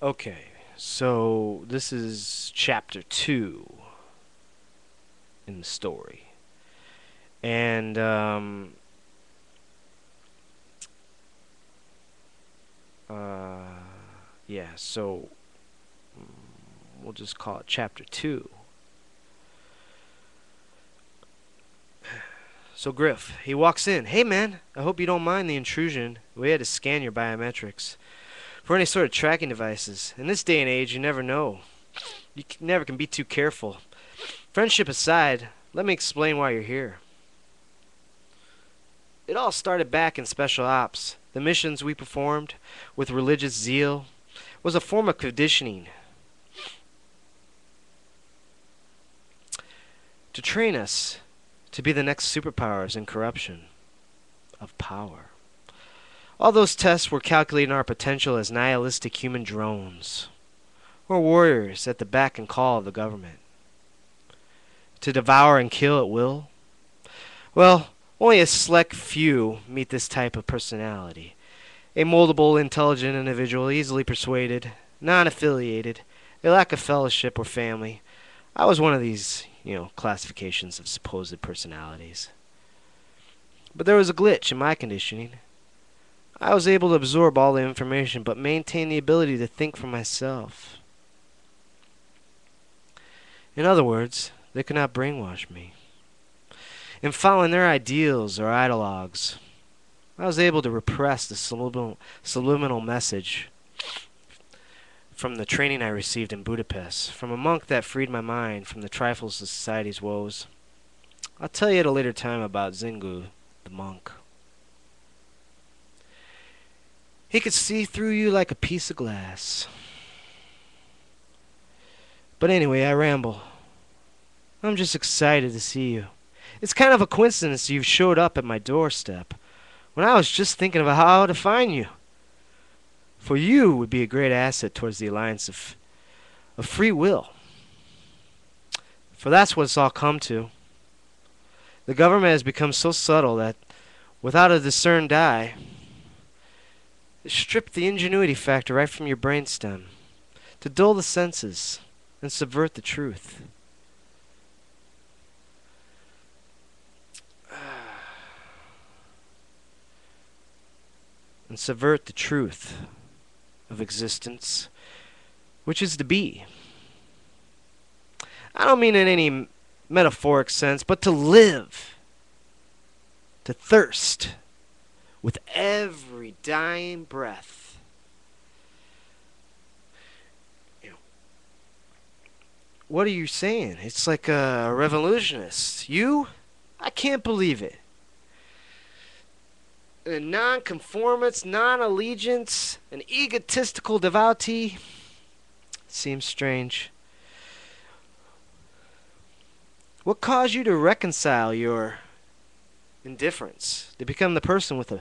Okay, so this is chapter 2 in the story. And, uh, yeah, so we'll just call it chapter 2. So Griff, he walks in. Hey man, I hope you don't mind the intrusion. We had to scan your biometrics for any sort of tracking devices. In this day and age, you never know. Never can be too careful. Friendship aside, let me explain why you're here. It all started back in Special Ops. The missions we performed with religious zeal was a form of conditioning to train us to be the next superpowers in corruption of power. All those tests were calculating our potential as nihilistic human drones, or warriors at the beck and call of the government. To devour and kill at will? Well, only a select few meet this type of personality. A moldable, intelligent individual, easily persuaded, non-affiliated, a lack of fellowship or family. I was one of these, classifications of supposed personalities. But there was a glitch in my conditioning. I was able to absorb all the information, but maintain the ability to think for myself. In other words, they could not brainwash me. In following their ideals or ideologues, I was able to repress the subliminal message from the training I received in Budapest, from a monk that freed my mind from the trifles of society's woes. I'll tell you at a later time about Zingu, the monk. He could see through you like a piece of glass. But anyway, I ramble. I'm just excited to see you. It's kind of a coincidence you've showed up at my doorstep when I was just thinking about how to find you. For you would be a great asset towards the alliance of free will. For that's what it's all come to. The government has become so subtle that, without a discerned eye, it stripped the ingenuity factor right from your brainstem, to dull the senses and subvert the truth. And subvert the truth of existence, which is to be. I don't mean in any metaphoric sense, but to live, to thirst with every dying breath. What are you saying? It's like a revolutionist. You? I can't believe it. A non-conformist, non-allegiance, an egotistical devotee. Seems strange. What caused you to reconcile your indifference, to become the person who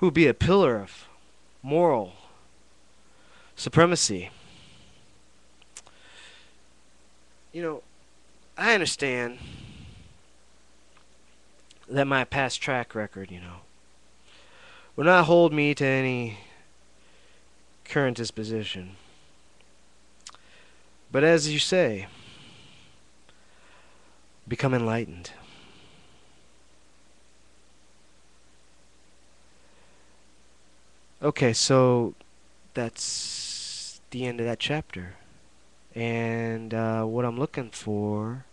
would be a pillar of moral supremacy? I understand that my past track record, will not hold me to any current disposition. But as you say, become enlightened. Okay, so that's the end of that chapter. And what I'm looking for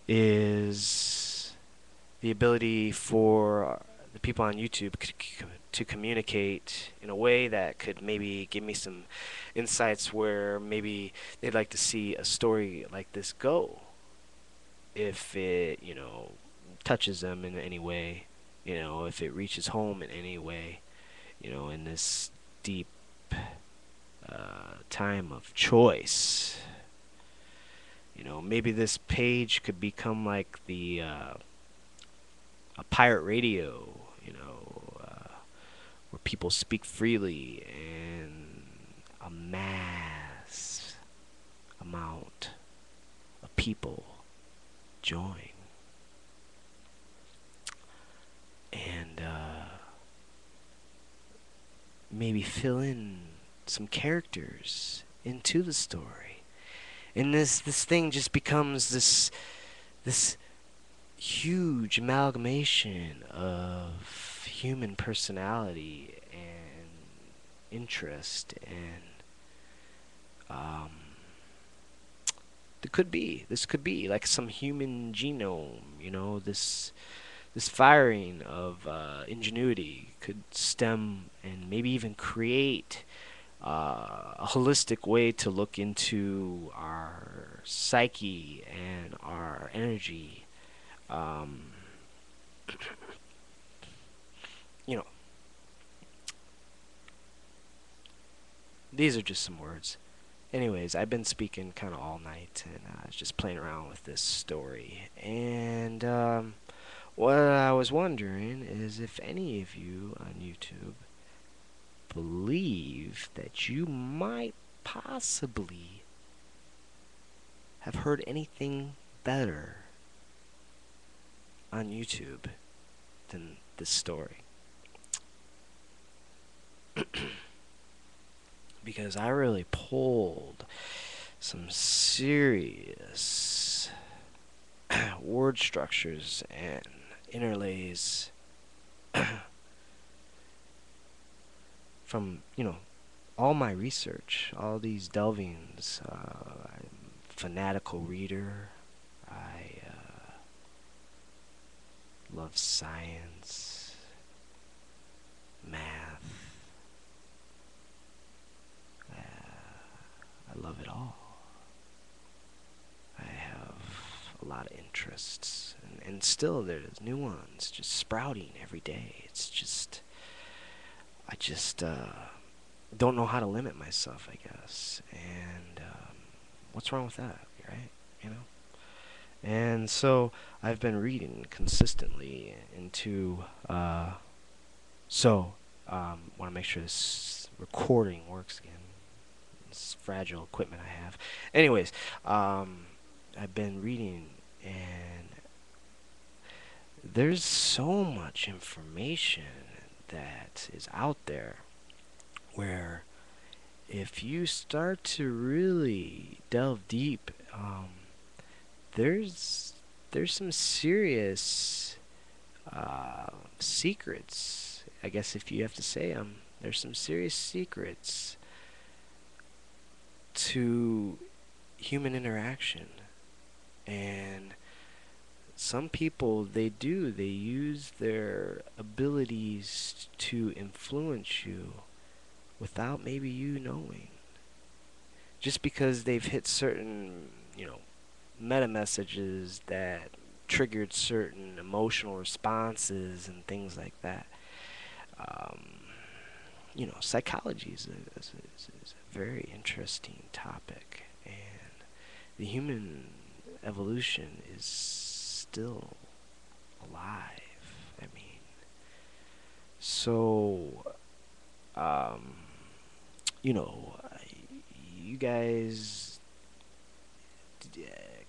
is the ability for the people on YouTube to communicate in a way that could maybe give me some insights where maybe they'd like to see a story like this go. If it, touches them in any way, if it reaches home in any way, in this deep time of choice. Maybe this page could become like a pirate radio, where people speak freely and a mass amount of people join. And maybe fill in some characters into the story. And this thing just becomes this huge amalgamation of human personality and interest and um, this could be like some human genome, you know, this firing of ingenuity could stem and maybe even create a holistic way to look into our psyche and our energy. Um, you know, these are just some words. Anyways, I've been speaking kind of all night, and I was just playing around with this story. And what I was wondering is if any of you on YouTube believe that you might possibly have heard anything better on YouTube than this story. Because I really pulled some serious word structures and interlays from, you know, all my research, all these delvings. I'm a fanatical reader. I love science, math. I love it all. I have a lot of interests, and still there's new ones just sprouting every day. It's just, I just don't know how to limit myself, I guess. And what's wrong with that, right? You know. And so I've been reading consistently into. Want to make sure this recording works again. This fragile equipment I have. Anyways, I've been reading, and there's so much information that is out there where if you start to really delve deep, there's some serious secrets. I guess if you have to say them, there's some serious secrets to human interaction. And some people, they use their abilities to influence you without maybe you knowing. Just because they've hit certain, you know, meta messages that triggered certain emotional responses and things like that. You know, psychology is a very interesting topic, and the human evolution is still alive. I mean, so, you know, you guys,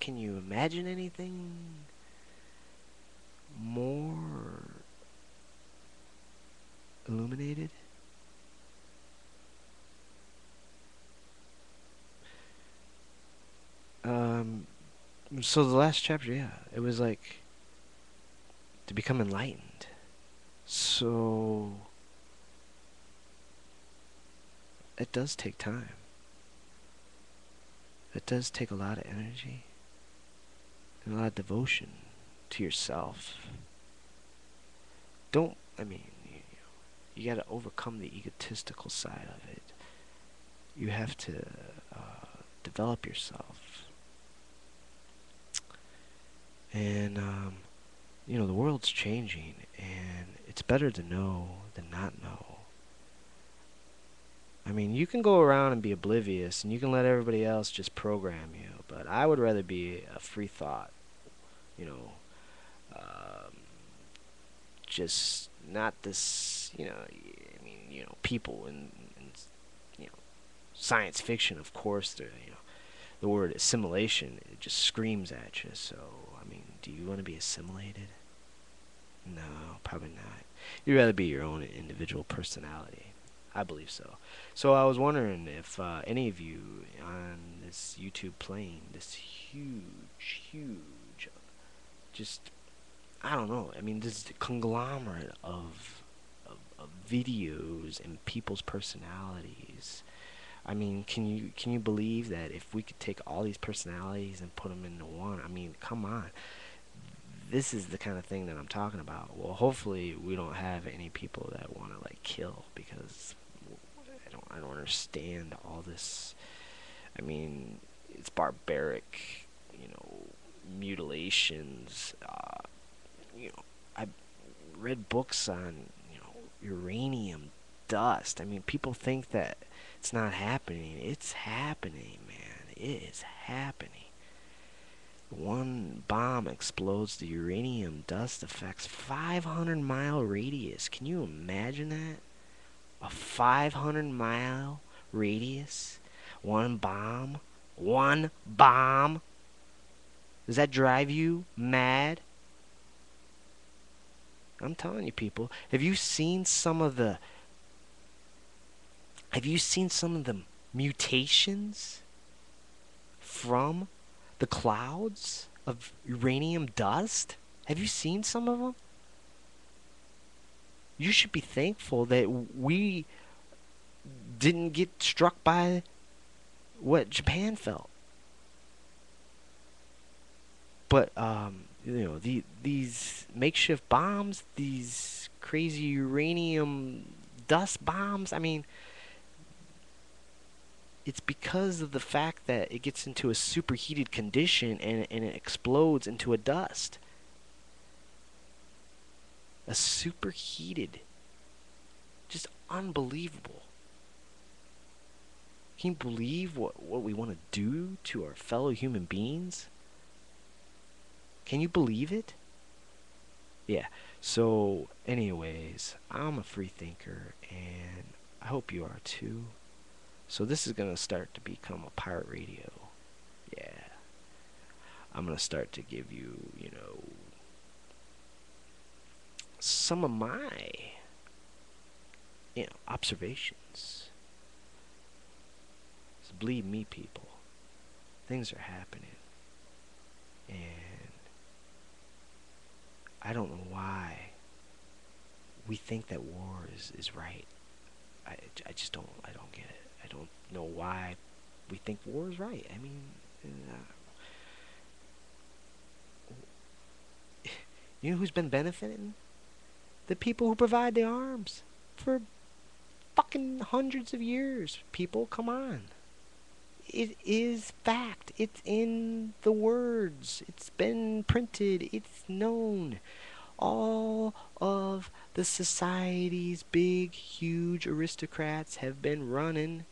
can you imagine anything more illuminated? So the last chapter, yeah, it was like to become enlightened. So it does take time. It does take a lot of energy and a lot of devotion to yourself. You gotta overcome the egotistical side of it. You have to develop yourself. And, you know, the world's changing, and it's better to know than not know. I mean, you can go around and be oblivious, and you can let everybody else just program you, but I would rather be a free thought, you know, just not this, you know, I mean, you know, people in you know, science fiction, of course, you know, the word assimilation, it just screams at you. So, I mean, do you want to be assimilated? No, probably not. You'd rather be your own individual personality. I believe so. So I was wondering if any of you on this YouTube plane, this huge, just I don't know. I mean, this conglomerate of videos and people's personalities. I mean, can you believe that if we could take all these personalities and put them into one? I mean, come on. This is the kind of thing that I'm talking about. Well, hopefully we don't have any people that want to like kill, because I don't understand all this. I mean, it's barbaric, mutilations. I read books on, uranium dust. I mean, people think that it's not happening. It's happening, man. It is happening. One bomb explodes, the uranium dust affects 500-mile radius. Can you imagine that? A 500-mile radius? One bomb? One bomb? Does that drive you mad? I'm telling you, people. Have you seen some of the mutations from the clouds of uranium dust? Have you seen some of them? You should be thankful that we didn't get struck by what Japan felt. But these makeshift bombs, these crazy uranium dust bombs, I mean, it's because of the fact that it gets into a superheated condition and it explodes into a dust. A superheated, just unbelievable. Can you believe what we want to do to our fellow human beings? Can you believe it? Yeah. So, anyways, I'm a free thinker, and I hope you are too. So this is going to start to become a pirate radio. Yeah. I'm going to start to give you, some of my, observations. So believe me, people, things are happening. And I don't know why we think that war is right. I just don't get it. I don't know why we think war is right. I mean, you know who's been benefiting? The people who provide the arms for fucking hundreds of years. People, come on. It is fact. It's in the words. It's been printed. It's known. All of the society's big, huge aristocrats have been running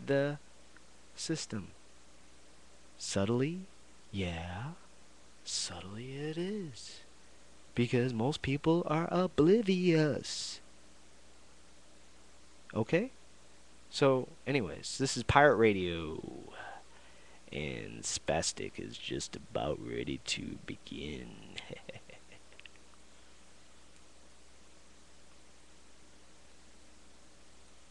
the system. Subtly? Yeah. Subtly it is. Because most people are oblivious. Okay? So, anyways, this is Pirate Radio. And Spastic is just about ready to begin.